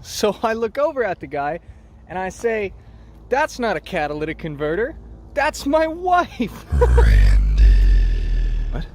So I look over at the guy and I say, "That's not a catalytic converter. That's my wife." Randy. What?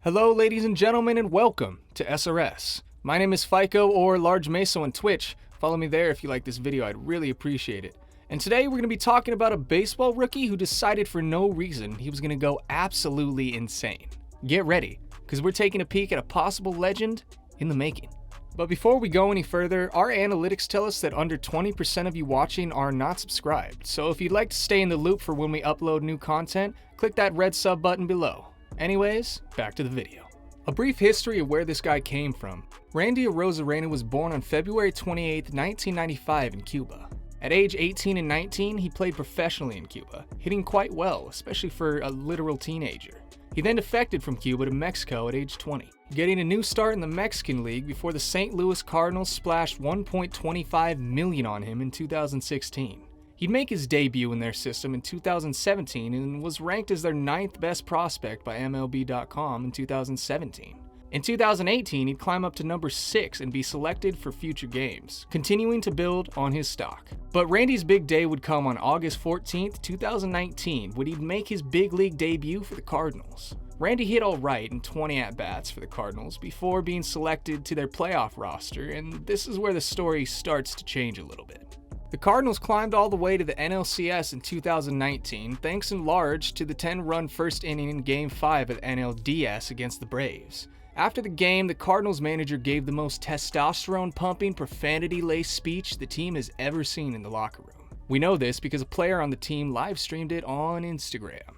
Hello, ladies and gentlemen, and welcome to SRS. My name is Fico, or Large Meso on Twitch. Follow me there if you like this video, I'd really appreciate it. And today we're going to be talking about a baseball rookie who decided for no reason he was going to go absolutely insane. Get ready, because we're taking a peek at a possible legend in the making. But before we go any further, our analytics tell us that under 20% of you watching are not subscribed. So if you'd like to stay in the loop for when we upload new content, click that red sub button below. Anyways, back to the video. A brief history of where this guy came from. Randy Arozarena was born on February 28, 1995 in Cuba. At age 18 and 19, he played professionally in Cuba, hitting quite well, especially for a literal teenager. He then defected from Cuba to Mexico at age 20, getting a new start in the Mexican League before the St. Louis Cardinals splashed $1.25 million on him in 2016. He'd make his debut in their system in 2017 and was ranked as their 9th best prospect by MLB.com in 2017. In 2018, he'd climb up to number 6 and be selected for future games, continuing to build on his stock. But Randy's big day would come on August 14th, 2019, when he'd make his big league debut for the Cardinals. Randy hit alright in 20 at-bats for the Cardinals before being selected to their playoff roster, and this is where the story starts to change a little bit. The Cardinals climbed all the way to the NLCS in 2019, thanks in large to the 10-run first inning in Game 5 at NLDS against the Braves. After the game, the Cardinals manager gave the most testosterone-pumping, profanity-laced speech the team has ever seen in the locker room. We know this because a player on the team live-streamed it on Instagram.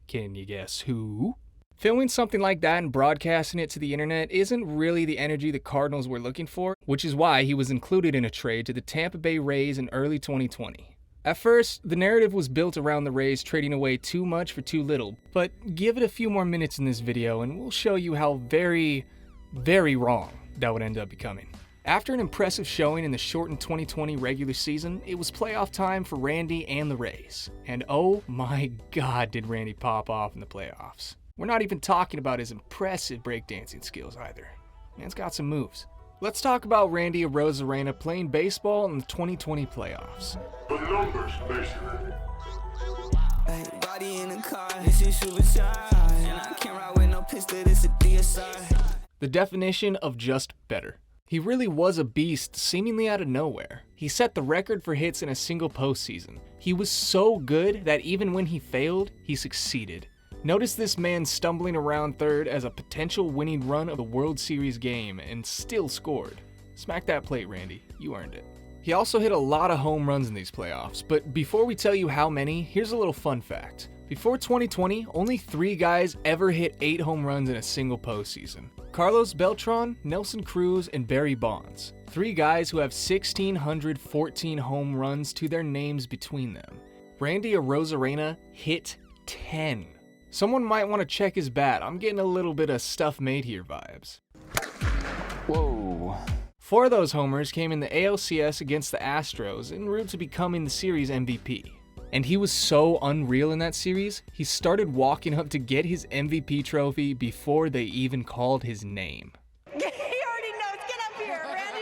Can you guess who? Filming something like that and broadcasting it to the internet isn't really the energy the Cardinals were looking for, which is why he was included in a trade to the Tampa Bay Rays in early 2020. At first, the narrative was built around the Rays trading away too much for too little, but give it a few more minutes in this video and we'll show you how very, very wrong that would end up becoming. After an impressive showing in the shortened 2020 regular season, it was playoff time for Randy and the Rays. And oh my god, did Randy pop off in the playoffs. We're not even talking about his impressive breakdancing skills either. Man's got some moves. Let's talk about Randy Arozarena playing baseball in the 2020 playoffs. The numbers, basically. Body in the car, this is suicide. And I can't ride with no pistol, this a DSI. The definition of just better. He really was a beast seemingly out of nowhere. He set the record for hits in a single postseason. He was so good that even when he failed, he succeeded. Notice this man stumbling around third as a potential winning run of the World Series game and still scored. Smack that plate, Randy. You earned it. He also hit a lot of home runs in these playoffs, but before we tell you how many, here's a little fun fact. Before 2020, only 3 guys ever hit 8 home runs in a single postseason. Carlos Beltran, Nelson Cruz, and Barry Bonds. 3 guys who have 1,614 home runs to their names between them. Randy Arozarena hit 10. Someone might want to check his bat. I'm getting a little bit of stuff made here vibes. Whoa. 4 of those homers came in the ALCS against the Astros en route to becoming the series MVP. And he was so unreal in that series, he started walking up to get his MVP trophy before they even called his name. He already knows. Get up here, Randy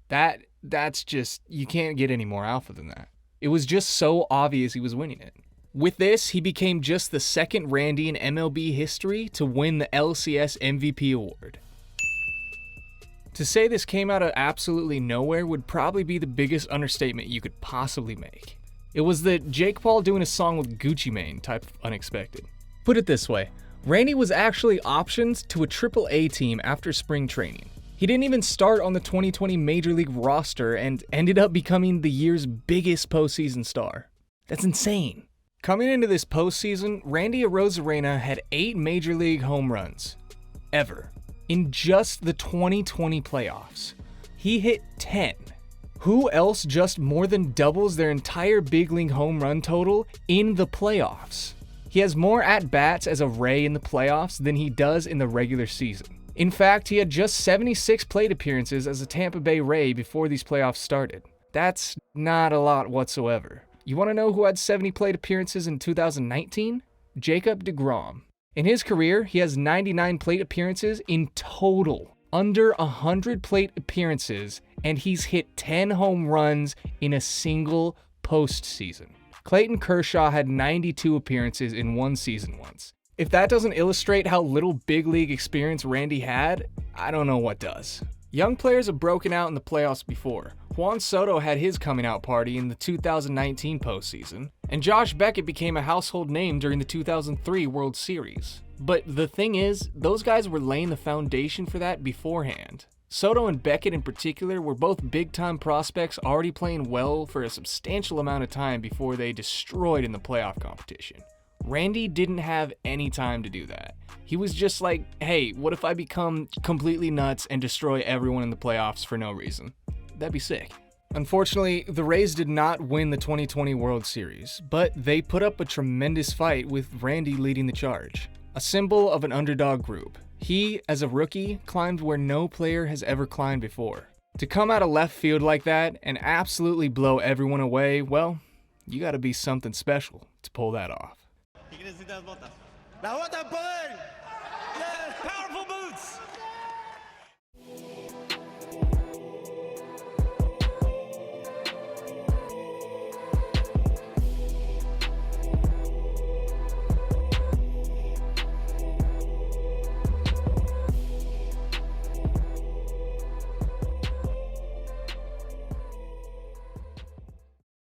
Arozarena. That's just, you can't get any more alpha than that. It was just so obvious he was winning it. With this, he became just the second Randy in MLB history to win the LCS MVP award. To say this came out of absolutely nowhere would probably be the biggest understatement you could possibly make. It was the Jake Paul doing a song with Gucci Mane type of unexpected. Put it this way, Randy was actually optioned to a AAA team after spring training. He didn't even start on the 2020 Major League roster and ended up becoming the year's biggest postseason star. That's insane. Coming into this postseason, Randy Arozarena had 8 Major League home runs. Ever. In just the 2020 playoffs. He hit 10. Who else just more than doubles their entire big league home run total in the playoffs? He has more at-bats as a Ray in the playoffs than he does in the regular season. In fact, he had just 76 plate appearances as a Tampa Bay Ray before these playoffs started. That's not a lot whatsoever. You want to know who had 70 plate appearances in 2019? Jacob deGrom. In his career, he has 99 plate appearances in total. Under 100 plate appearances, and he's hit 10 home runs in a single postseason. Clayton Kershaw had 92 appearances in one season once. If that doesn't illustrate how little big league experience Randy had, I don't know what does. Young players have broken out in the playoffs before. Juan Soto had his coming out party in the 2019 postseason, and Josh Beckett became a household name during the 2003 World Series. But the thing is, those guys were laying the foundation for that beforehand. Soto and Beckett in particular were both big-time prospects already playing well for a substantial amount of time before they destroyed in the playoff competition. Randy didn't have any time to do that. He was just like, hey, what if I become completely nuts and destroy everyone in the playoffs for no reason? That'd be sick. Unfortunately, the Rays did not win the 2020 World Series, but they put up a tremendous fight with Randy leading the charge. A symbol of an underdog group. He, as a rookie, climbed where no player has ever climbed before. To come out of left field like that and absolutely blow everyone away, well, you gotta be something special to pull that off. Powerful boots.